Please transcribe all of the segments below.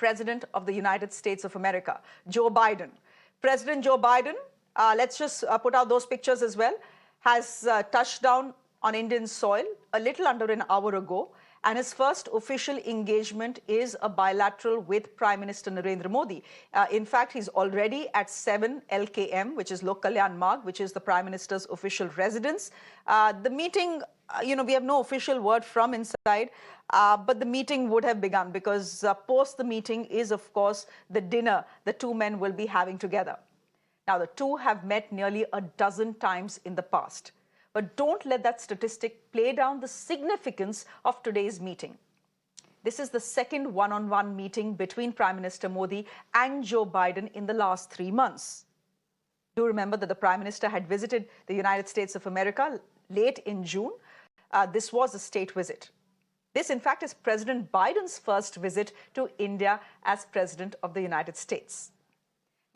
President of the United States of America, Joe Biden. President Joe Biden, let's just put out those pictures as well, has touched down on Indian soil a little under an hour ago. And his first official engagement is a bilateral with Prime Minister Narendra Modi. In fact, he's already at 7 LKM, which is Lok Kalyan Marg, which is the Prime Minister's official residence. The meeting, we have no official word from inside, but the meeting would have begun because post the meeting is, of course, the dinner the two men will be having together. Now, the two have met nearly a dozen times in the past. But don't let that statistic play down the significance of today's meeting. This is the second one-on-one meeting between Prime Minister Modi and Joe Biden in the last 3 months. Do remember that the Prime Minister had visited the United States of America late in June. This was a state visit. This, in fact, is President Biden's first visit to India as President of the United States.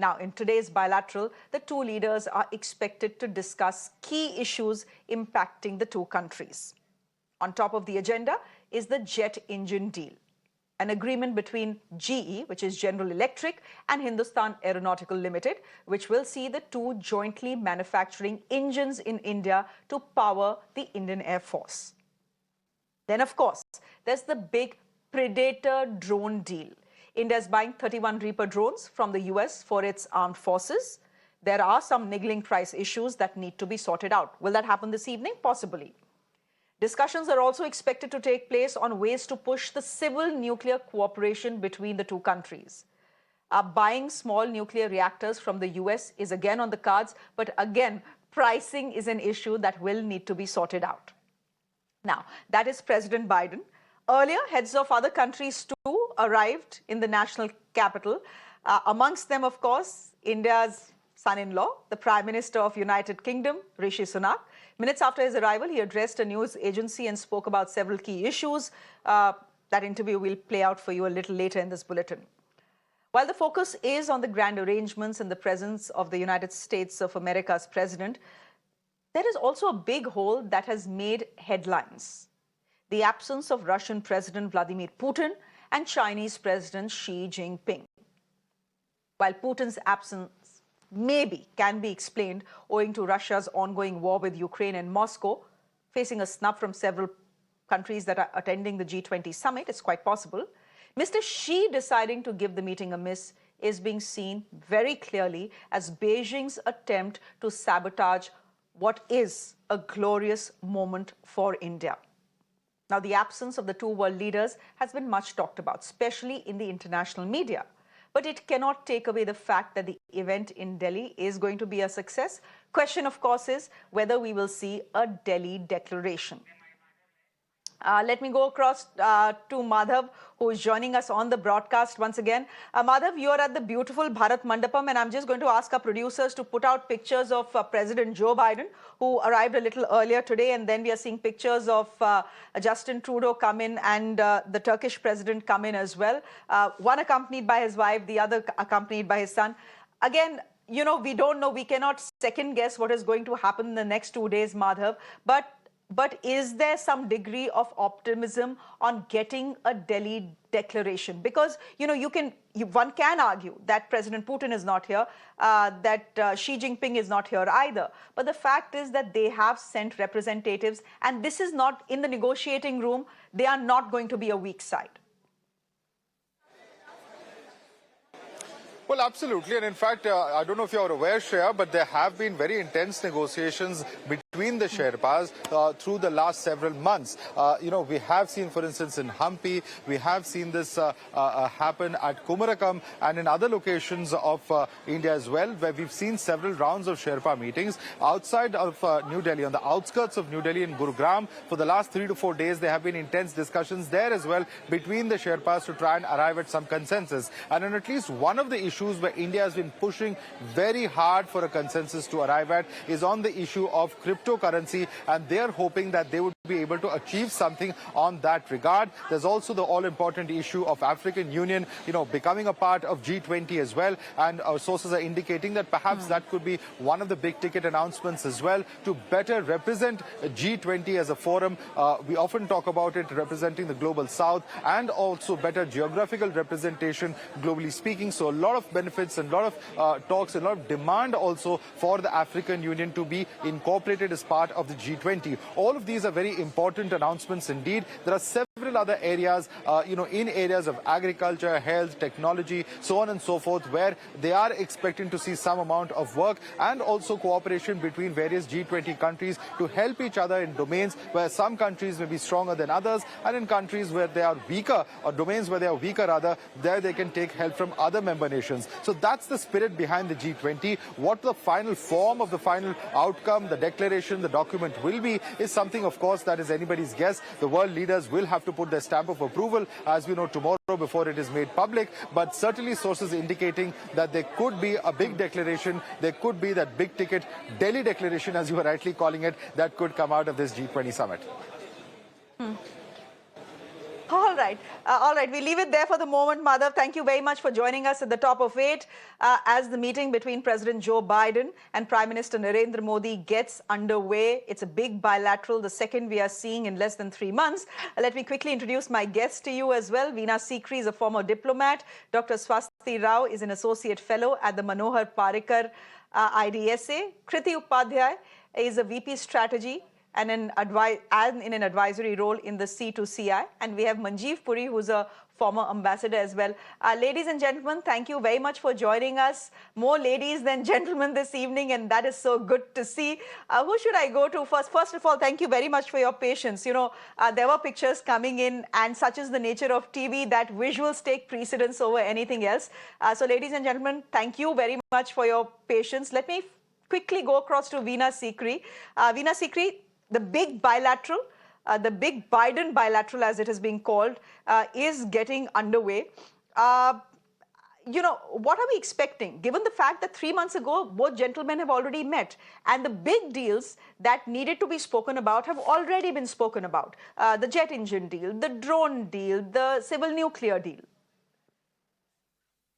Now, in today's bilateral, the two leaders are expected to discuss key issues impacting the two countries. On top of the agenda is the jet engine deal, an agreement between GE, which is General Electric, and Hindustan Aeronautical Limited, which will see the two jointly manufacturing engines in India to power the Indian Air Force. Then, of course, there's the big Predator drone deal. India is buying 31 Reaper drones from the US for its armed forces. There are some niggling price issues that need to be sorted out. Will that happen this evening? Possibly. Discussions are also expected to take place on ways to push the civil nuclear cooperation between the two countries. Buying small nuclear reactors from the US is again on the cards, but again, pricing is an issue that will need to be sorted out. Now, that is President Biden. Earlier, heads of other countries too arrived in the national capital. Amongst them, of course, India's son-in-law, the Prime Minister of United Kingdom, Rishi Sunak. Minutes after his arrival, he addressed a news agency and spoke about several key issues. That interview will play out for you a little later in this bulletin. While the focus is on the grand arrangements and the presence of the United States of America's president, there is also a big hole that has made headlines: the absence of Russian President Vladimir Putin and Chinese President Xi Jinping. While Putin's absence can be explained owing to Russia's ongoing war with Ukraine and Moscow, facing a snub from several countries that are attending the G20 Summit, it's quite possible. Mr. Xi deciding to give the meeting a miss is being seen very clearly as Beijing's attempt to sabotage what is a glorious moment for India. Now, the absence of the two world leaders has been much talked about, especially in the international media. But it cannot take away the fact that the event in Delhi is going to be a success. Question, of course, is whether we will see a Delhi declaration. Let me go across to Madhav, who is joining us on the broadcast once again. Madhav, you are at the beautiful Bharat Mandapam, and I'm just going to ask our producers to put out pictures of President Joe Biden, who arrived a little earlier today, and then we are seeing pictures of Justin Trudeau come in and the Turkish president come in as well. One accompanied by his wife, the other accompanied by his son. Again, we don't know, we cannot second guess what is going to happen in the next 2 days, Madhav, but is there some degree of optimism on getting a Delhi declaration? Because, one can argue that President Putin is not here, that Xi Jinping is not here either. But the fact is that they have sent representatives, and this is not in the negotiating room. They are not going to be a weak side. Well, absolutely. And in fact, I don't know if you're aware, Shreya, but there have been very intense negotiations between the Sherpas through the last several months. We have seen, for instance, in Hampi, we have seen this happen at Kumarakam and in other locations of India as well, where we've seen several rounds of Sherpa meetings outside of New Delhi, on the outskirts of New Delhi in Gurugram. For the last 3 to 4 days, there have been intense discussions there as well between the Sherpas to try and arrive at some consensus. And on at least one of the issues where India has been pushing very hard for a consensus to arrive at is on the issue of cryptocurrency, and they're hoping that they would be able to achieve something on that regard. There's also the all-important issue of African Union, becoming a part of G20 as well. And our sources are indicating that perhaps that could be one of the big-ticket announcements as well to better represent G20 as a forum. We often talk about it representing the global south and also better geographical representation, globally speaking. So a lot of benefits and a lot of talks and a lot of demand also for the African Union to be incorporated as part of the G20. All of these are very important announcements indeed. There are several other areas, in areas of agriculture, health, technology, so on and so forth, where they are expecting to see some amount of work and also cooperation between various G20 countries to help each other in domains where some countries may be stronger than others, and in countries where they are weaker, or domains where they are weaker rather, there they can take help from other member nations. So that's the spirit behind the G20. What the final form of the final outcome, the declaration, the document will be is something, of course, that is anybody's guess. The world leaders will have to put their stamp of approval, as we know, tomorrow before it is made public. But certainly sources indicating that there could be a big declaration, there could be that big ticket Delhi declaration, as you were rightly calling it, that could come out of this G20 summit. All right. All right. We leave it there for the moment, Madhav. Thank you very much for joining us at the top of 8 as the meeting between President Joe Biden and Prime Minister Narendra Modi gets underway. It's a big bilateral, the second we are seeing in less than 3 months. Let me quickly introduce my guest to you as well. Veena Sikri is a former diplomat. Dr. Swasti Rao is an associate fellow at the Manohar Parrikar IDSA. Kriti Upadhyay is a VP strategy and in an advisory role in the C2CI. And we have Manjeev Puri, who's a former ambassador as well. Ladies and gentlemen, thank you very much for joining us. More ladies than gentlemen this evening, and that is so good to see. Who should I go to first? First of all, thank you very much for your patience. There were pictures coming in, and such is the nature of TV that visuals take precedence over anything else. So ladies and gentlemen, thank you very much for your patience. Let me quickly go across to Veena Sikri. Veena Sikri, the big bilateral, the big Biden bilateral, as it is being called, is getting underway. What are we expecting, given the fact that 3 months ago, both gentlemen have already met, and the big deals that needed to be spoken about have already been spoken about? The jet engine deal, the drone deal, the civil nuclear deal.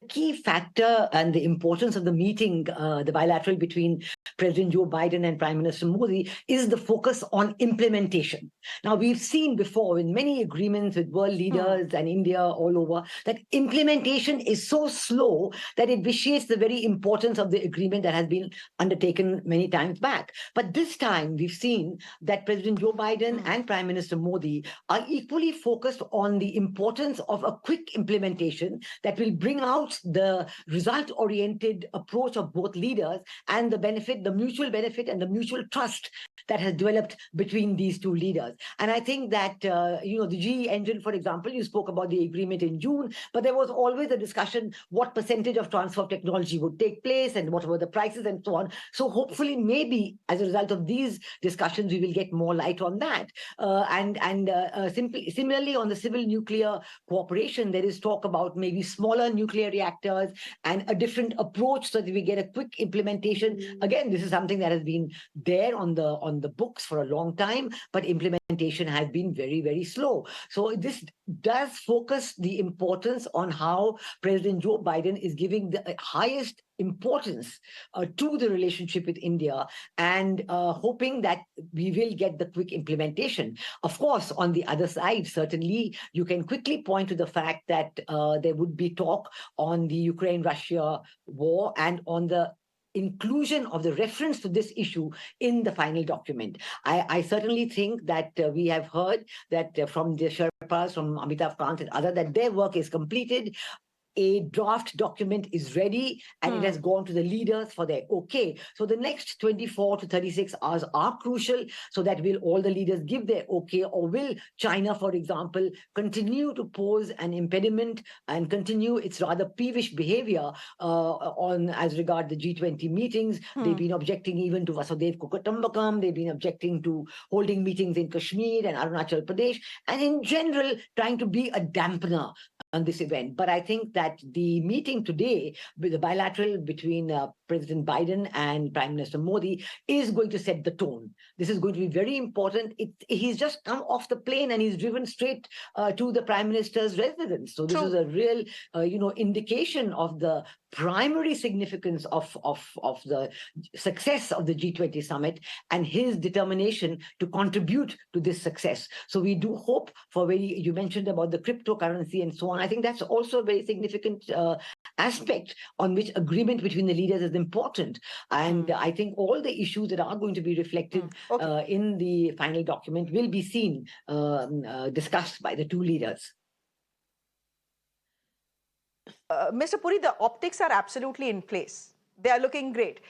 Key factor and the importance of the meeting, the bilateral between President Joe Biden and Prime Minister Modi, is the focus on implementation. Now, we've seen before in many agreements with world leaders and India all over that implementation is so slow that it vitiates the very importance of the agreement that has been undertaken many times back. But this time, we've seen that President Joe Biden and Prime Minister Modi are equally focused on the importance of a quick implementation that will bring out the result-oriented approach of both leaders and the mutual benefit and the mutual trust that has developed between these two leaders. And I think that, the GE engine, for example, you spoke about the agreement in June, but there was always a discussion what percentage of transfer of technology would take place and what were the prices and so on. So hopefully, maybe as a result of these discussions, we will get more light on that. Similarly, on the civil nuclear cooperation, there is talk about maybe smaller nuclear reactors and a different approach so that we get a quick implementation. Again, this is something that has been there on the books for a long time, but implementation has been very, very slow. So this does focus the importance on how President Joe Biden is giving the highest importance to the relationship with India and hoping that we will get the quick implementation. Of course, on the other side, certainly you can quickly point to the fact that there would be talk on the Ukraine-Russia war and on the inclusion of the reference to this issue in the final document. I certainly think that we have heard that from the Sherpas, from Amitabh Kant and others, that their work is completed. A draft document is ready and it has gone to the leaders for their okay. So the next 24 to 36 hours are crucial so that will all the leaders give their okay, or will China, for example, continue to pose an impediment and continue its rather peevish behavior as regard the G20 meetings. They've been objecting even to Vasudev Kukutumbakam. They've been objecting to holding meetings in Kashmir and Arunachal Pradesh, and in general trying to be a dampener on this event. But I think that that the meeting today, with the bilateral between President Biden and Prime Minister Modi, is going to set the tone. This is going to be very important. He's just come off the plane and he's driven straight to the Prime Minister's residence. So this is a real, indication of the primary significance of the success of the G20 summit and his determination to contribute to this success. So we do hope for you mentioned about the cryptocurrency and so on. I think that's also a very significant aspect on which agreement between the leaders is important. And I think all the issues that are going to be reflected in the final document will be seen, discussed by the two leaders. Mr. Puri, the optics are absolutely in place. They are looking great.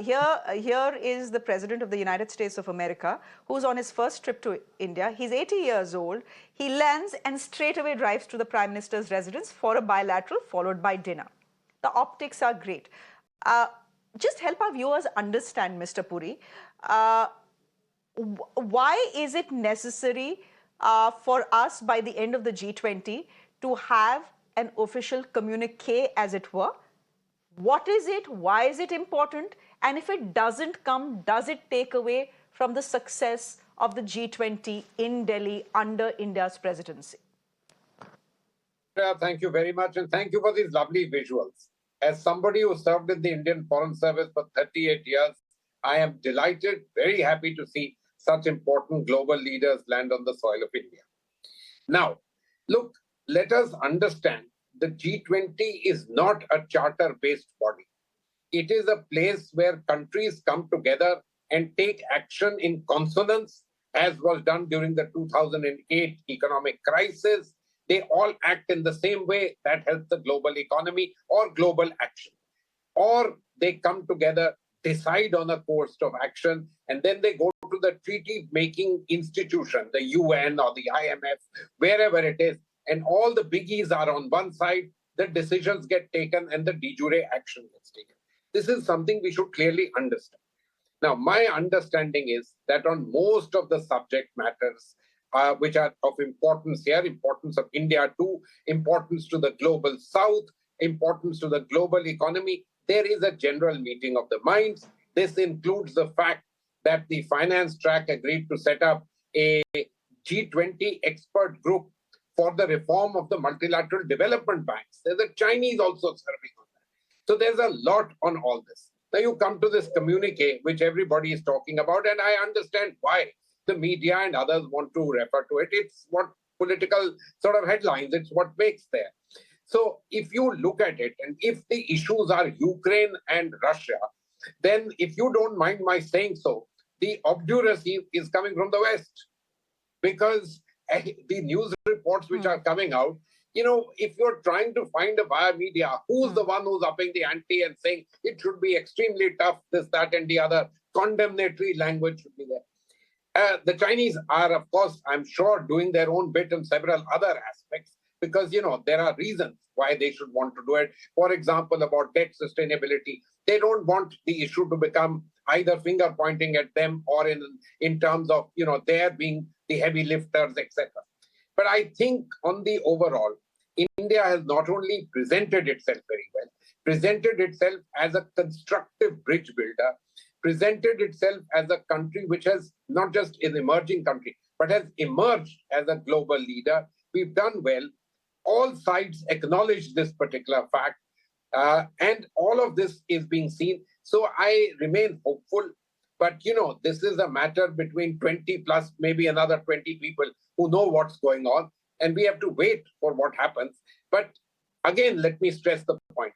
Here is the President of the United States of America, who's on his first trip to India. He's 80 years old. He lands and straight away drives to the Prime Minister's residence for a bilateral, followed by dinner. The optics are great. Just help our viewers understand, Mr. Puri, why is it necessary for us by the end of the G20 to have an official communique, as it were? What is it? Why is it important? And if it doesn't come, does it take away from the success of the G20 in Delhi under India's presidency? Thank you very much, and thank you for these lovely visuals. As somebody who served in the Indian Foreign Service for 38 years, I am delighted, very happy to see such important global leaders land on the soil of India. Now, look, let us understand the G20 is not a charter-based body. It is a place where countries come together and take action in consonance, as was done during the 2008 economic crisis. They all act in the same way that helps the global economy or global action. Or they come together, decide on a course of action, and then they go to the treaty-making institution, the UN or the IMF, wherever it is, and all the biggies are on one side, the decisions get taken and the de jure action gets taken. This is something we should clearly understand. Now, my understanding is that on most of the subject matters, which are of importance here, importance of India too, importance to the global south, importance to the global economy, there is a general meeting of the minds. This includes the fact that the finance track agreed to set up a G20 expert group for the reform of the multilateral development banks. There's a Chinese also serving on that. So there's a lot on all this. Now you come to this communique, which everybody is talking about, and I understand why the media and others want to refer to it. It's what political sort of headlines, it's what makes there. So if you look at it, and if the issues are Ukraine and Russia, then if you don't mind my saying so, the obduracy is coming from the West. Because the news reports which are coming out, if you're trying to find a via media, who's the one who's upping the ante and saying it should be extremely tough, this, that, and the other, condemnatory language should be there. The Chinese are, of course, I'm sure, doing their own bit in several other aspects because, there are reasons why they should want to do it. For example, about debt sustainability. They don't want the issue to become either finger pointing at them or in terms of, their being the heavy lifters, etc. But I think on the overall, India has not only presented itself very well, presented itself as a constructive bridge builder, presented itself as a country which has not just an emerging country, but has emerged as a global leader. We've done well. All sides acknowledge this particular fact, and all of this is being seen. So I remain hopeful. But, this is a matter between 20 plus maybe another 20 people who know what's going on. And we have to wait for what happens. But again, let me stress the point.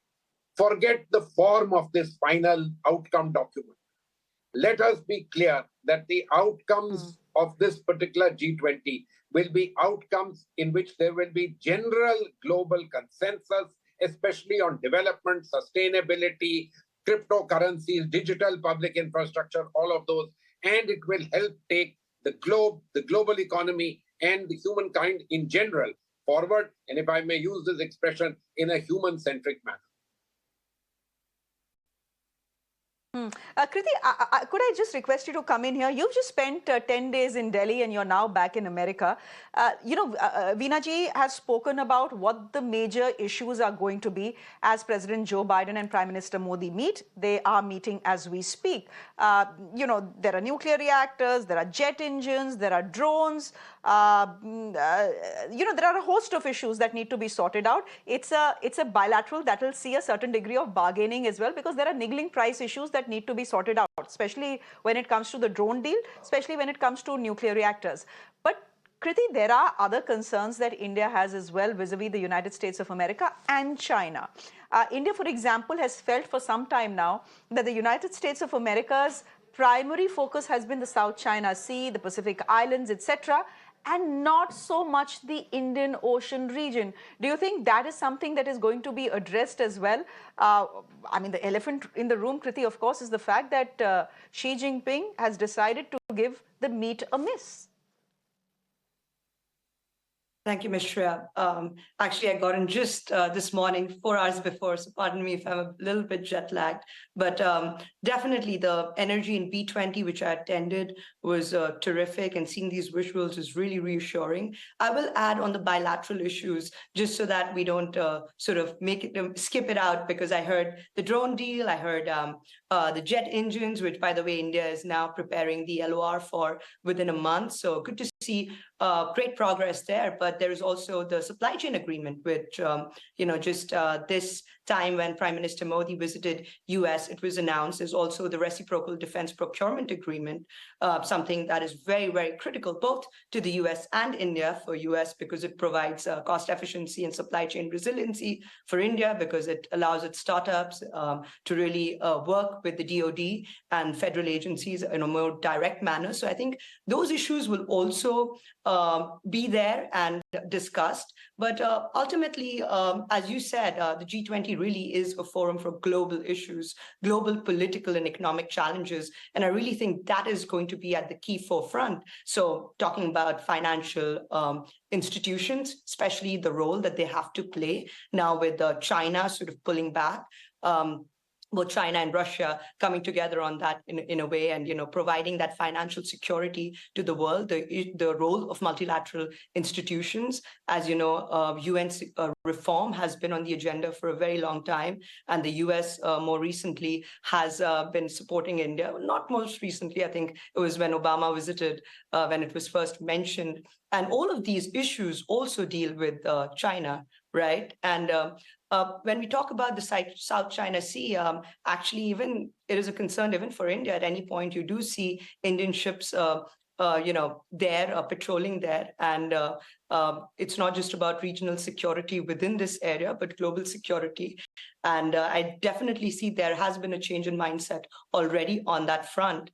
Forget the form of this final outcome document. Let us be clear that the outcomes of this particular G20 will be outcomes in which there will be general global consensus, especially on development, sustainability, cryptocurrencies, digital public infrastructure, all of those. And it will help take the globe, the global economy, and the humankind in general forward. And if I may use this expression, in a human-centric manner. Kriti, could I just request you to come in here? You've just spent 10 days in Delhi and you're now back in America. Veena ji has spoken about what the major issues are going to be as President Joe Biden and Prime Minister Modi meet. They are meeting as we speak. There are nuclear reactors, there are jet engines, there are drones. There are a host of issues that need to be sorted out. It's a bilateral that will see a certain degree of bargaining as well, because there are niggling price issues that need to be sorted out, especially when it comes to the drone deal, especially when it comes to nuclear reactors. But Kriti, there are other concerns that India has as well vis-a-vis the United States of America and China. India, for example, has felt for some time now that the United States of America's primary focus has been the South China Sea, the Pacific Islands, etc., and not so much the Indian Ocean region. Do you think that is something that is going to be addressed as well? The elephant in the room, Kriti, of course, is the fact that Xi Jinping has decided to give the meet a miss. Thank you, Ms. Shreya. Actually, I got in just this morning, 4 hours before, so pardon me if I'm a little bit jet lagged. But definitely the energy in B20, which I attended, was terrific, and seeing these visuals is really reassuring. I will add on the bilateral issues, just so that we don't sort of skip it out, because I heard the drone deal, I heard the jet engines, which, by the way, India is now preparing the LOR for within a month. So good to see great progress there. But there is also the supply chain agreement, which, this time when Prime Minister Modi visited US, it was announced. There's also the reciprocal defense procurement agreement, something that is very, very critical both to the US and India. For US, because it provides cost efficiency and supply chain resiliency; for India, because it allows its startups to really work with the DoD and federal agencies in a more direct manner. So I think those issues will also be there and discussed. But ultimately, as you said, the G20 really is a forum for global issues, global political and economic challenges. And I really think that is going to be at the key forefront. So talking about financial institutions, especially the role that they have to play now with China sort of pulling back. Both China and Russia coming together on that in a way, and providing that financial security to the world. The role of multilateral institutions, as you know, UN reform has been on the agenda for a very long time, and the US more recently has been supporting India. Not most recently, I think it was when Obama visited, when it was first mentioned. And all of these issues also deal with China, right? And when we talk about the South China Sea, actually, even it is a concern even for India. At any point, you do see Indian ships, there patrolling there, and it's not just about regional security within this area, but global security. And I definitely see there has been a change in mindset already on that front.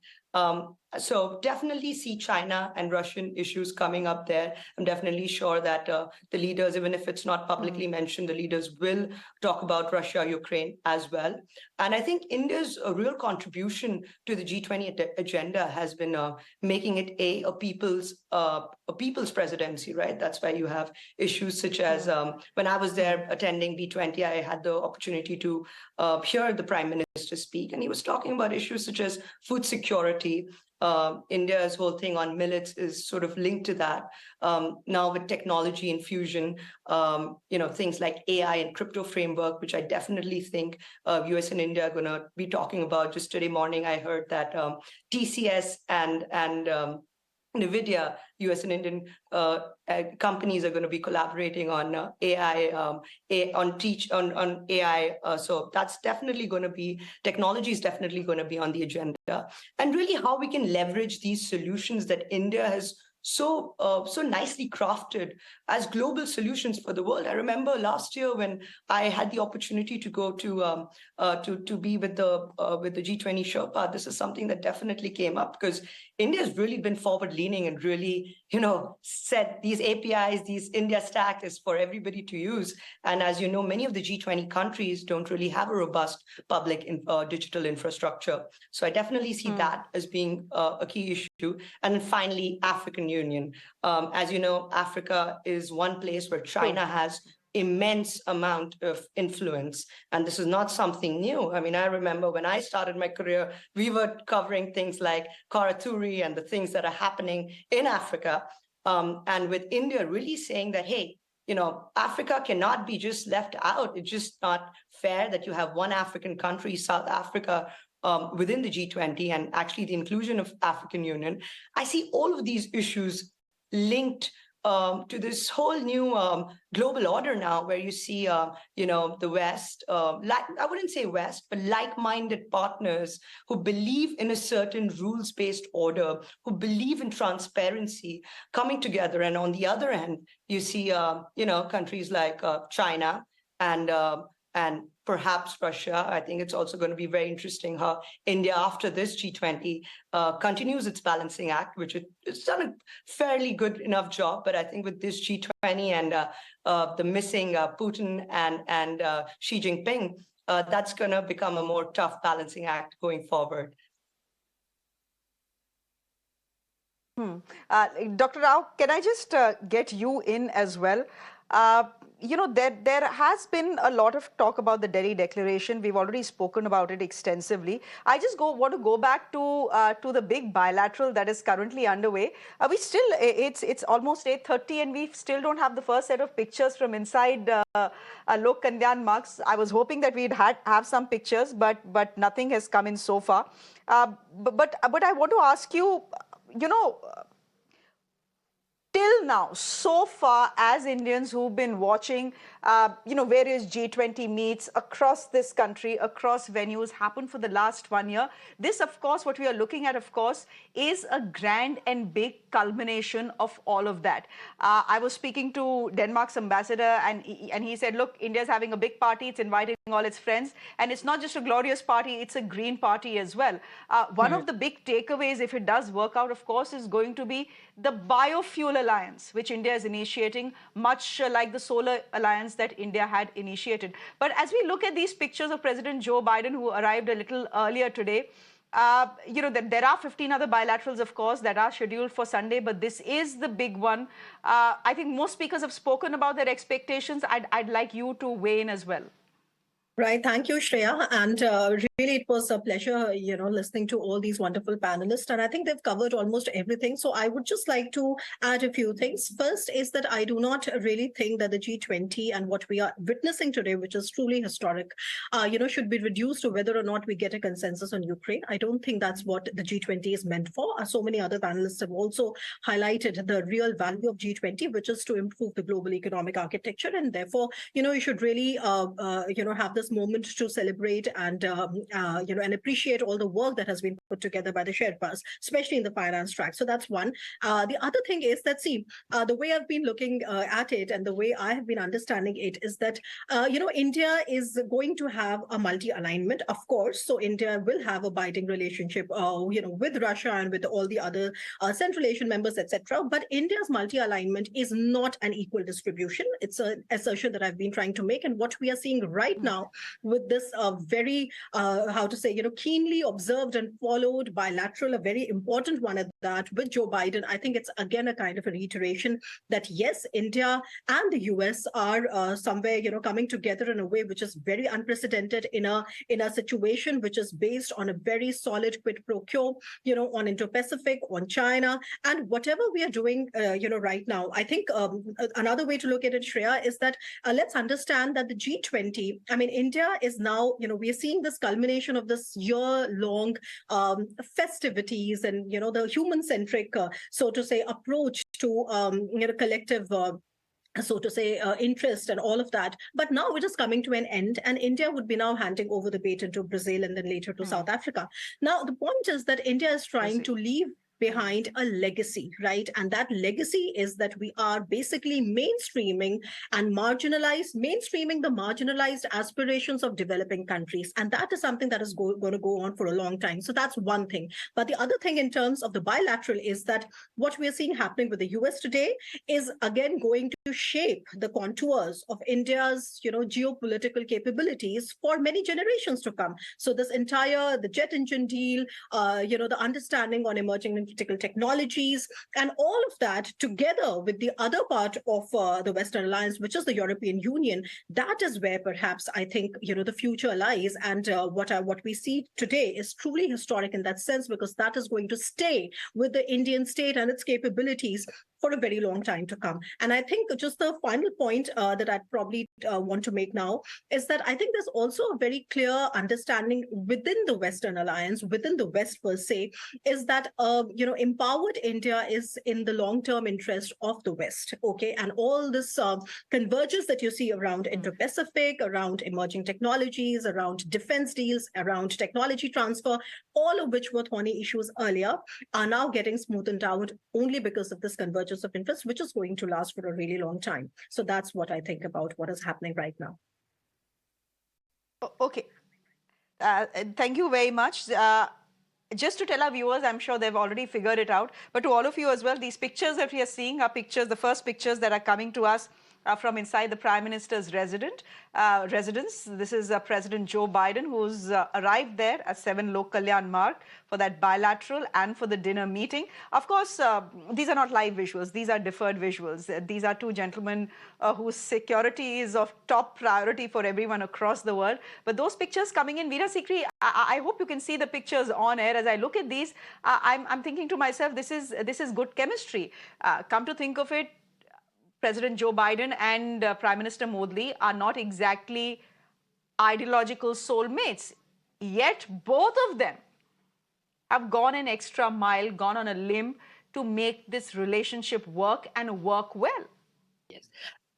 So definitely see China and Russian issues coming up there. I'm definitely sure that the leaders, even if it's not publicly mentioned, the leaders will talk about Russia, Ukraine as well. And I think India's real contribution to the G20 agenda has been making it a people's presidency, right? That's why you have issues such as when I was there attending B20, I had the opportunity to hear the Prime Minister speak, and he was talking about issues such as food security. India's whole thing on millets is sort of linked to that. Now with technology infusion, things like AI and crypto framework, which I definitely think US and India are going to be talking about. Just today morning, I heard that TCS and NVIDIA, US and Indian companies are going to be collaborating on AI, on AI. So that's definitely going to be, technology is definitely going to be on the agenda. And really how we can leverage these solutions that India has so nicely crafted as global solutions for the world. I remember last year when I had the opportunity to go to be with the G20 Sherpa. This is something that definitely came up, because India has really been forward-leaning and really, said these APIs, these India stack is for everybody to use. And as you know, many of the G20 countries don't really have a robust public digital infrastructure. So I definitely see that as being a key issue. And then finally, African Union. As you know, Africa is one place where China has immense amount of influence. And this is not something new. I mean, I remember when I started my career, we were covering things like Karaturi and the things that are happening in Africa. And with India really saying that, hey, Africa cannot be just left out. It's just not fair that you have one African country, South Africa, within the G20, and actually the inclusion of African Union. I see all of these issues linked to this whole new global order now, where you see, the West, I wouldn't say West, but like-minded partners who believe in a certain rules-based order, who believe in transparency, coming together. And on the other end, you see, countries like China and perhaps Russia. I think it's also going to be very interesting how India, after this G20, continues its balancing act, which it's done a fairly good enough job. But I think with this G20 and the missing Putin and Xi Jinping, that's going to become a more tough balancing act going forward. Dr. Rao, can I just get you in as well? There has been a lot of talk about the Delhi Declaration. We've already spoken about it extensively. I just want to go back to the big bilateral that is currently underway. It's almost 8:30 and we still don't have the first set of pictures from inside Lok Kalyan Margs. I was hoping that we'd have some pictures, but nothing has come in so far. But I want to ask you, till now, so far, as Indians who've been watching, various G20 meets across this country, across venues happen for the last 1 year. This, of course, what we are looking at, of course, is a grand and big culmination of all of that. I was speaking to Denmark's ambassador, and he said, look, India's having a big party. It's inviting all its friends. And it's not just a glorious party, it's a green party as well. One of the big takeaways, if it does work out, of course, is going to be the biofuel alliance, which India is initiating, much like the solar alliance that India had initiated. But as we look at these pictures of President Joe Biden, who arrived a little earlier today, there are 15 other bilaterals, of course, that are scheduled for Sunday, but this is the big one. I think most speakers have spoken about their expectations. I'd like you to weigh in as well. Right. Thank you, Shreya. And really, it was a pleasure, listening to all these wonderful panelists. And I think they've covered almost everything. So I would just like to add a few things. First is that I do not really think that the G20 and what we are witnessing today, which is truly historic, should be reduced to whether or not we get a consensus on Ukraine. I don't think that's what the G20 is meant for. So many other panelists have also highlighted the real value of G20, which is to improve the global economic architecture. And therefore, you should really, have this moment to celebrate and and appreciate all the work that has been put together by the Sherpas, especially in the finance track. So that's one. The other thing is that, the way I've been looking at it and the way I have been understanding it is that India is going to have a multi-alignment, of course. So India will have a binding relationship with Russia and with all the other Central Asian members, etc. But India's multi-alignment is not an equal distribution. It's an assertion that I've been trying to make, and what we are seeing right now with this very, keenly observed and followed bilateral, a very important one at that, with Joe Biden, I think it's again a kind of a reiteration that yes, India and the US are somewhere, coming together in a way which is very unprecedented in a situation which is based on a very solid quid pro quo, on Indo-Pacific, on China, and whatever we are doing, right now. I think another way to look at it, Shreya, is that let's understand that the G20, India is now, we are seeing this culmination of this year-long festivities and, the human-centric, so to say, approach to, collective so to say, interest and all of that. But now it is coming to an end, and India would be now handing over the baton to Brazil and then later to South Africa. Now, the point is that India is trying to leave behind a legacy, right? And that legacy is that we are basically mainstreaming the marginalized aspirations of developing countries. And that is something that is going to go on for a long time. So that's one thing. But the other thing in terms of the bilateral is that what we are seeing happening with the US today is again going to shape the contours of India's, geopolitical capabilities for many generations to come. So this entire, the jet engine deal, the understanding on emerging influence geopolitical technologies, and all of that together with the other part of the Western Alliance, which is the European Union, that is where perhaps I think, the future lies. And what we see today is truly historic in that sense, because that is going to stay with the Indian state and its capabilities for a very long time to come. And I think just the final point that I'd probably want to make now is that I think there's also a very clear understanding within the Western Alliance, within the West per se, is that empowered India is in the long-term interest of the West. Okay, and all this convergence that you see around Indo-Pacific, around emerging technologies, around defense deals, around technology transfer, all of which were thorny issues earlier, are now getting smoothened out only because of this convergence of interest, which is going to last for a really long time. So that's what I think about what is happening right now. Okay. Thank you very much. Just to tell our viewers, I'm sure they've already figured it out, but to all of you as well, these pictures that we are seeing are pictures, the first pictures that are coming to us from inside the Prime Minister's residence. This is President Joe Biden, who's arrived there at 7 Lok Kalyan Marg for that bilateral and for the dinner meeting. Of course, these are not live visuals. These are deferred visuals. These are two gentlemen whose security is of top priority for everyone across the world. But those pictures coming in, Veera Sikri, I hope you can see the pictures on air. As I look at these, I'm thinking to myself, this is good chemistry. Come to think of it, President Joe Biden and Prime Minister Modi are not exactly ideological soulmates, yet both of them have gone an extra mile, gone on a limb to make this relationship work and work well. Yes.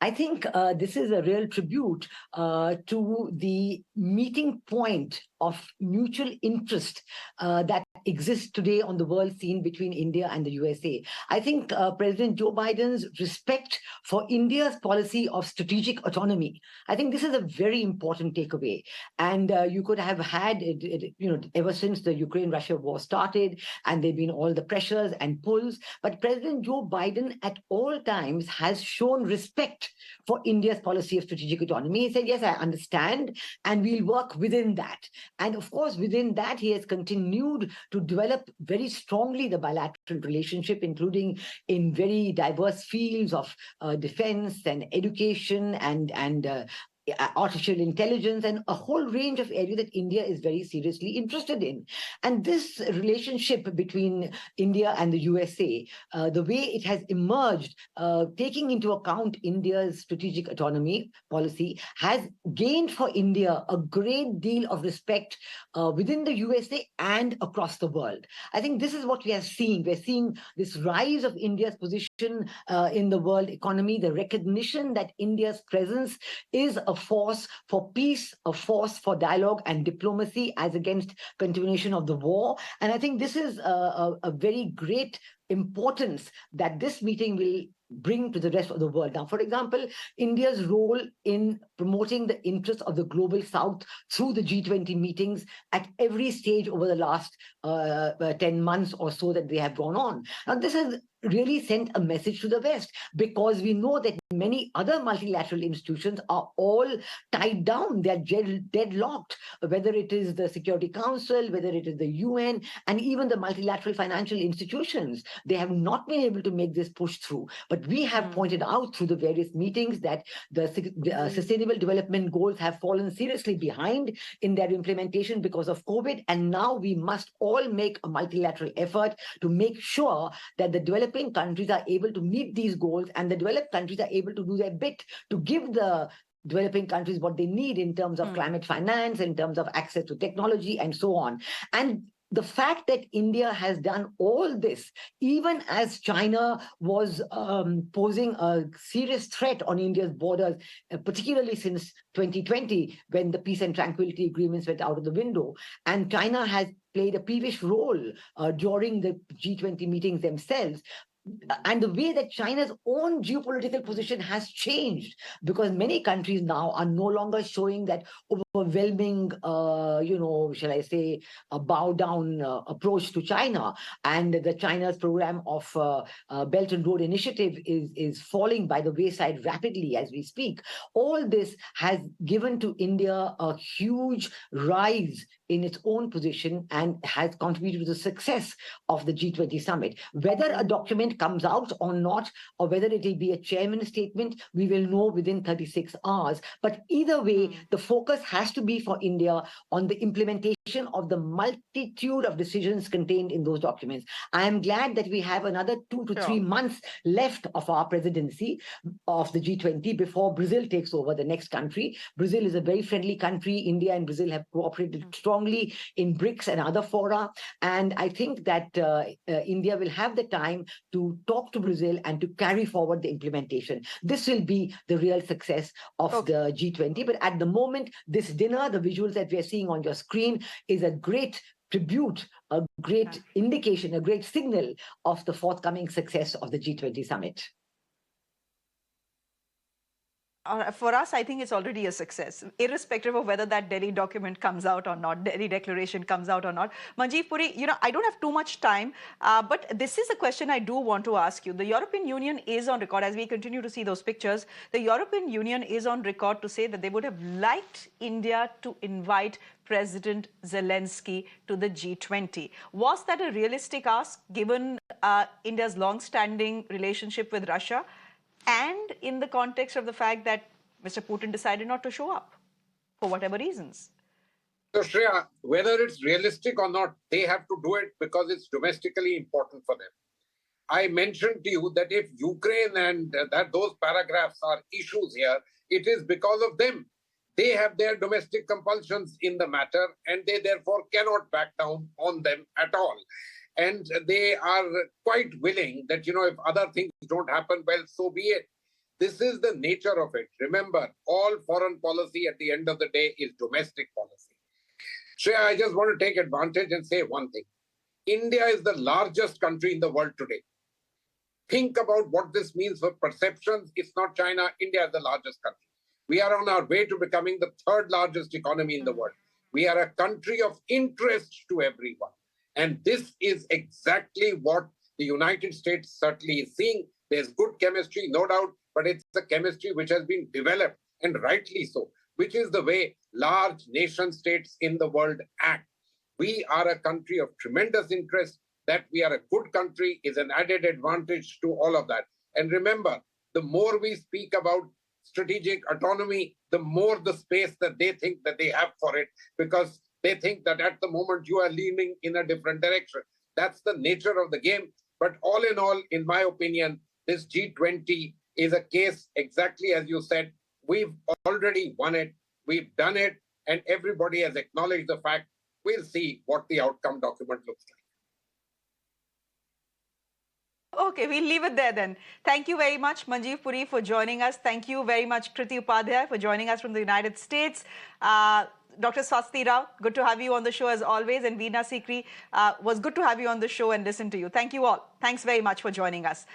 I think this is a real tribute to the meeting point of mutual interest that exists today on the world scene between India and the USA. I think President Joe Biden's respect for India's policy of strategic autonomy, I think this is a very important takeaway. And you could have had it, ever since the Ukraine-Russia war started, and there have been all the pressures and pulls. But President Joe Biden at all times has shown respect for India's policy of strategic autonomy. He said, yes, I understand, and we'll work within that. And of course, within that, he has continued to develop very strongly the bilateral relationship, including in very diverse fields of defense and education and artificial intelligence and a whole range of areas that India is very seriously interested in. And this relationship between India and the USA, the way it has emerged, taking into account India's strategic autonomy policy, has gained for India a great deal of respect within the USA and across the world. I think this is what we are seeing. We're seeing this rise of India's position in the world economy, the recognition that India's presence is a force for peace, a force for dialogue and diplomacy as against continuation of the war. And I think this is a very great importance that this meeting will bring to the rest of the world. Now, for example, India's role in promoting the interests of the global South through the G20 meetings at every stage over the last 10 months or so that they have gone on. Now, this has really sent a message to the West, because we know that many other multilateral institutions are all tied down. They're deadlocked, whether it is the Security Council, whether it is the UN, and even the multilateral financial institutions. They have not been able to make this push through. But we have pointed out through the various meetings that the Sustainable Development Goals have fallen seriously behind in their implementation because of COVID. And now we must all make a multilateral effort to make sure that the developing countries are able to meet these goals, and the developed countries are able to do their bit to give the developing countries what they need in terms of climate finance, in terms of access to technology, and so on. And the fact that India has done all this, even as China was posing a serious threat on India's borders, particularly since 2020, when the peace and tranquility agreements went out of the window, and China has played a peevish role during the G20 meetings themselves. And the way that China's own geopolitical position has changed, because many countries now are no longer showing that overwhelming, shall I say, a bow-down approach to China. And the China's program of Belt and Road Initiative is falling by the wayside rapidly as we speak. All this has given to India a huge rise in its own position and has contributed to the success of the G20 summit. Whether a document comes out or not, or whether it will be a chairman's statement, we will know within 36 hours. But either way, the focus has to be for India on the implementation of the multitude of decisions contained in those documents. I am glad that we have another 2 to 3 months left of our presidency of the G20 before Brazil takes over, the next country. Brazil is a very friendly country. India and Brazil have cooperated strongly in BRICS and other fora. And I think that India will have the time to talk to Brazil and to carry forward the implementation. This will be the real success of the G20. But at the moment, this dinner, the visuals that we are seeing on your screen, is a great tribute, a great indication, a great signal of the forthcoming success of the G20 summit. For us, I think it's already a success, irrespective of whether that Delhi document comes out or not, Delhi declaration comes out or not. Manjeev Puri, I don't have too much time, but this is a question I do want to ask you. The European Union is on record, as we continue to see those pictures, the European Union is on record to say that they would have liked India to invite President Zelensky to the G20. Was that a realistic ask, given India's long-standing relationship with Russia? And in the context of the fact that Mr. Putin decided not to show up for whatever reasons. So, Shreya, whether it's realistic or not, they have to do it because it's domestically important for them. I mentioned to you that if Ukraine and those paragraphs are issues here, it is because of them. They have their domestic compulsions in the matter, and they therefore cannot back down on them at all. And they are quite willing that, if other things don't happen, well, so be it. This is the nature of it. Remember, all foreign policy at the end of the day is domestic policy. Shreya, I just want to take advantage and say one thing. India is the largest country in the world today. Think about what this means for perceptions. It's not China. India is the largest country. We are on our way to becoming the third largest economy in the world. We are a country of interest to everyone. And this is exactly what the United States certainly is seeing. There's good chemistry, no doubt, but it's a chemistry which has been developed, and rightly so, which is the way large nation states in the world act. We are a country of tremendous interest. That we are a good country is an added advantage to all of that. And remember, the more we speak about strategic autonomy, the more the space that they think that they have for it, because they think that at the moment you are leaning in a different direction. That's the nature of the game. But all in all, in my opinion, this G20 is a case exactly as you said. We've already won it. We've done it. And everybody has acknowledged the fact. We'll see what the outcome document looks like. Okay, we'll leave it there then. Thank you very much, Manjeev Puri, for joining us. Thank you very much, Kriti Upadhyay, for joining us from the United States. Dr. Swasti Rao, good to have you on the show as always. And Veena Sikri, was good to have you on the show and listen to you. Thank you all. Thanks very much for joining us.